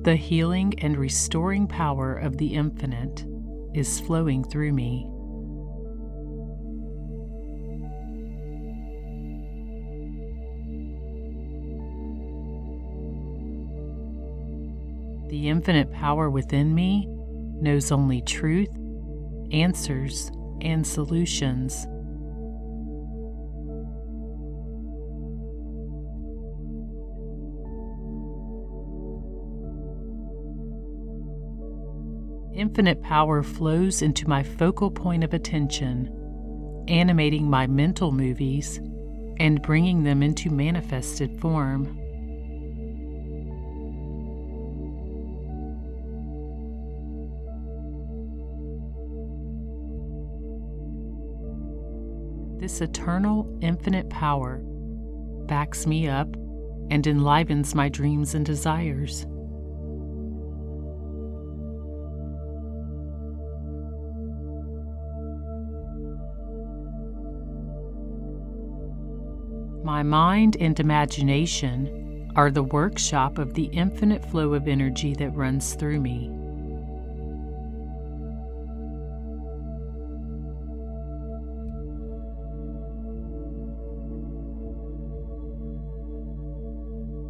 The healing and restoring power of the infinite is flowing through me. The infinite power within me knows only truth, answers, and solutions. Infinite power flows into my focal point of attention, animating my mental movies and bringing them into manifested form. This eternal, infinite power backs me up and enlivens my dreams and desires. My mind and imagination are the workshop of the infinite flow of energy that runs through me.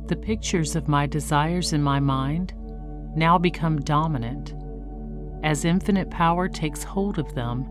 The pictures of my desires in my mind now become dominant as infinite power takes hold of them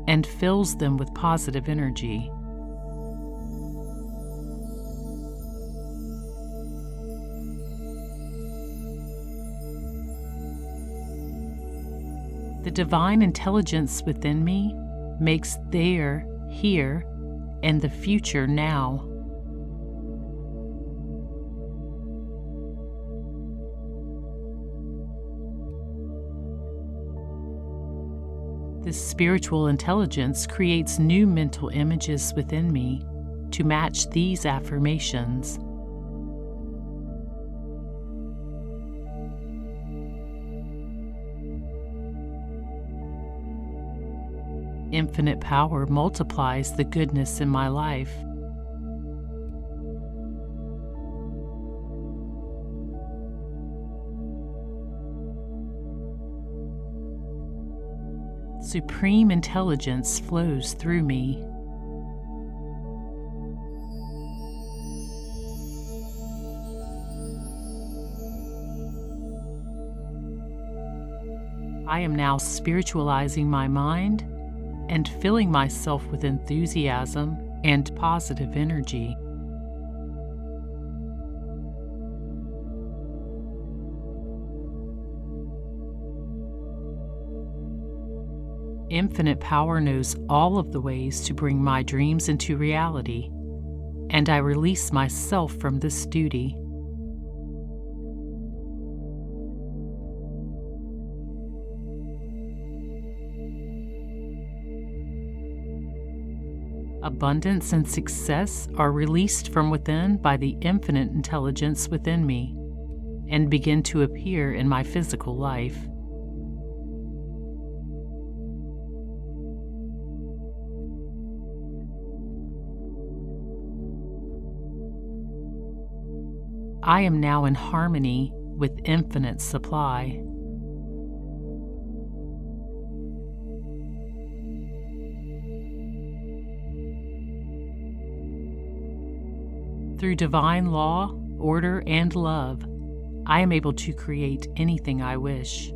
and fills them with positive energy. The divine intelligence within me makes there, here, and the future now. This spiritual intelligence creates new mental images within me to match these affirmations. Infinite power multiplies the goodness in my life. Supreme intelligence flows through me. I am now spiritualizing my mind and filling myself with enthusiasm and positive energy. Infinite power knows all of the ways to bring my dreams into reality, and I release myself from this duty. Abundance and success are released from within by the infinite intelligence within me and begin to appear in my physical life. I am now in harmony with infinite supply. Through divine law, order, and love, I am able to create anything I wish.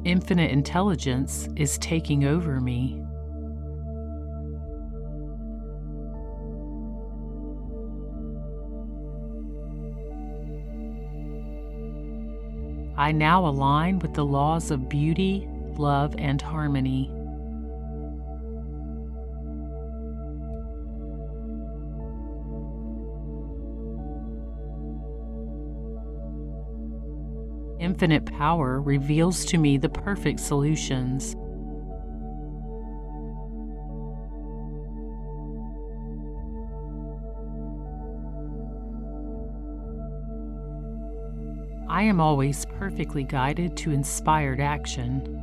Infinite intelligence is taking over me. I now align with the laws of beauty, love, and harmony. Infinite power reveals to me the perfect solutions. I am always perfectly guided to inspired action.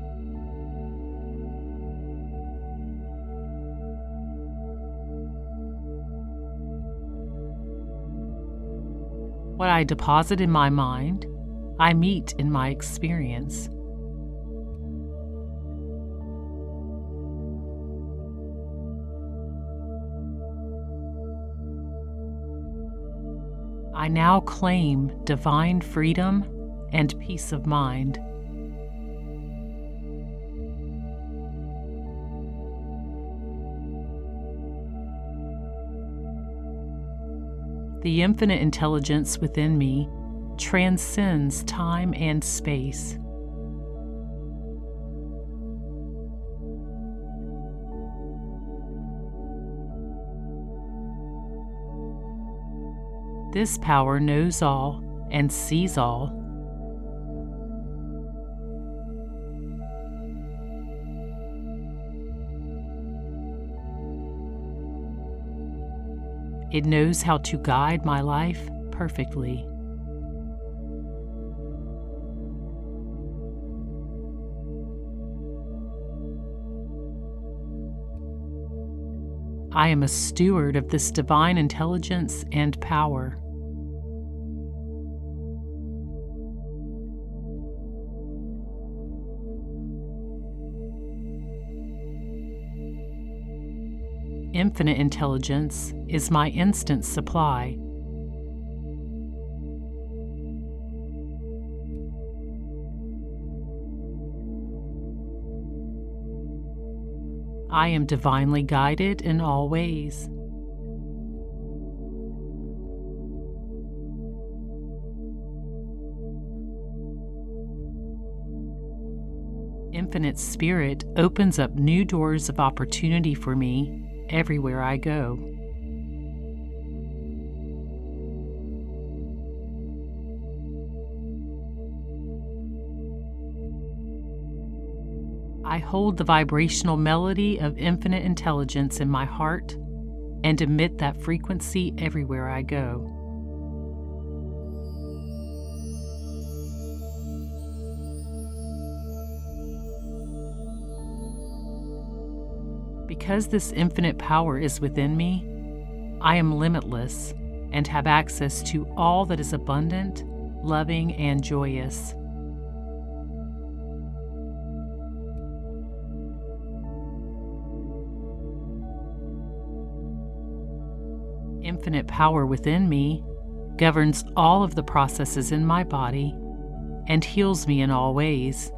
What I deposit in my mind, I meet in my experience. I now claim divine freedom and peace of mind. The infinite intelligence within me transcends time and space. This power knows all and sees all. It knows how to guide my life perfectly. I am a steward of this divine intelligence and power. Infinite intelligence is my instant supply. I am divinely guided in all ways. Infinite Spirit opens up new doors of opportunity for me everywhere I go. I hold the vibrational melody of infinite intelligence in my heart and emit that frequency everywhere I go. Because this infinite power is within me, I am limitless and have access to all that is abundant, loving, and joyous. Infinite power within me governs all of the processes in my body and heals me in all ways.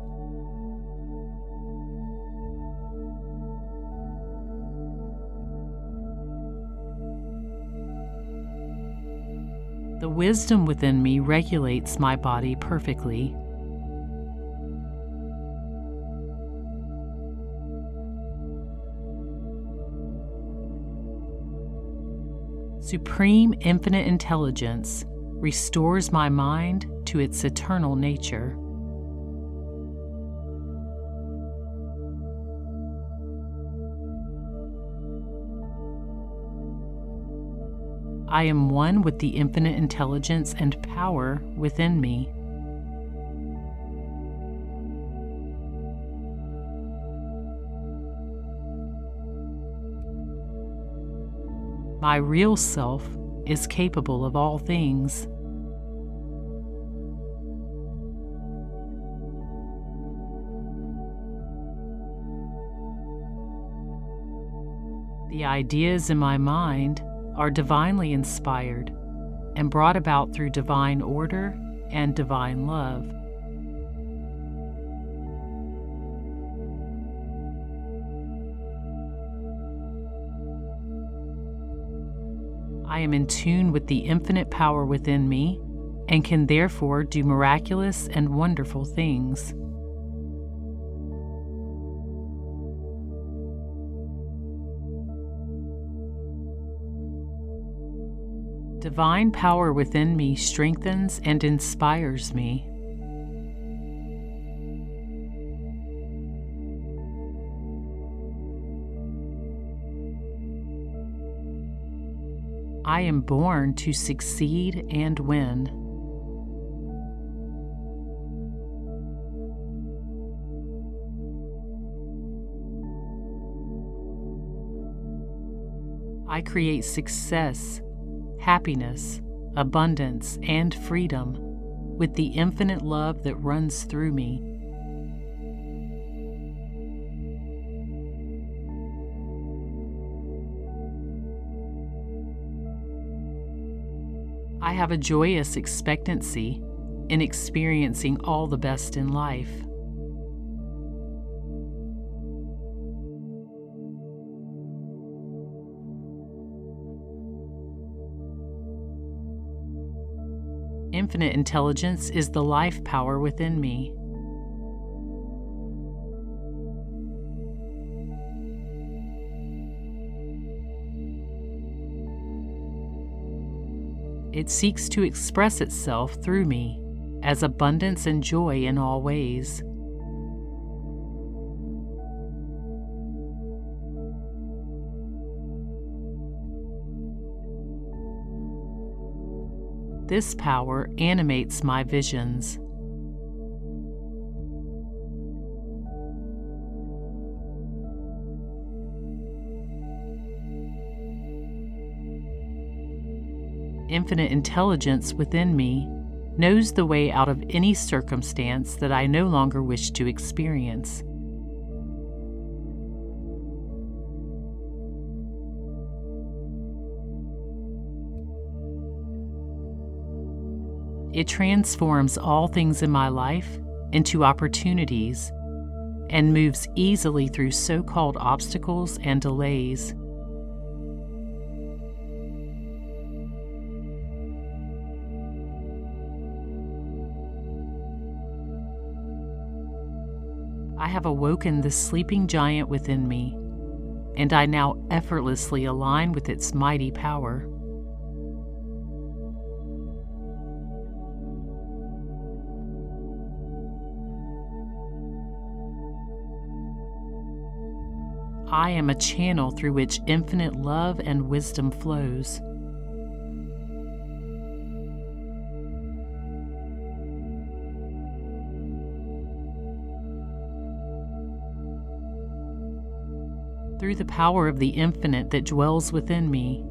The wisdom within me regulates my body perfectly. Supreme infinite intelligence restores my mind to its eternal nature. I am one with the infinite intelligence and power within me. My real self is capable of all things. The ideas in my mind are divinely inspired and brought about through divine order and divine love. I am in tune with the infinite power within me and can therefore do miraculous and wonderful things. Divine power within me strengthens and inspires me. I am born to succeed and win. I create success, happiness, abundance, and freedom with the infinite love that runs through me. I have a joyous expectancy in experiencing all the best in life. Infinite intelligence is the life power within me. It seeks to express itself through me as abundance and joy in all ways. This power animates my visions. Infinite intelligence within me knows the way out of any circumstance that I no longer wish to experience. It transforms all things in my life into opportunities and moves easily through so-called obstacles and delays. I have awoken the sleeping giant within me, and I now effortlessly align with its mighty power. I am a channel through which infinite love and wisdom flows. Through the power of the infinite that dwells within me,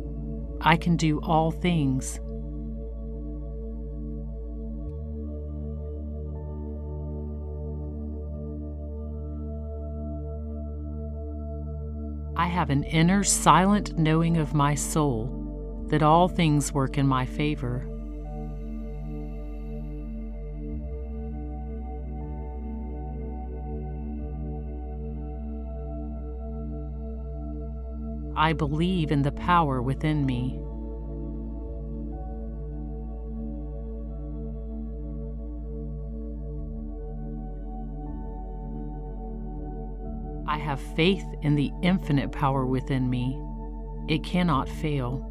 I can do all things. I have an inner silent knowing of my soul that all things work in my favor. I believe in the power within me. I have faith in the infinite power within me. It cannot fail.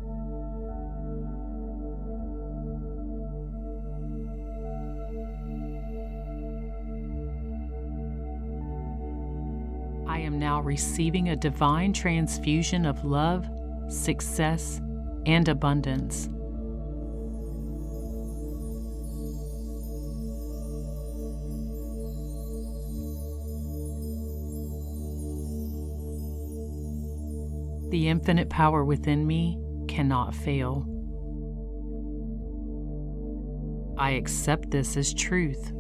I am now receiving a divine transfusion of love, success, and abundance. The infinite power within me cannot fail. I accept this as truth.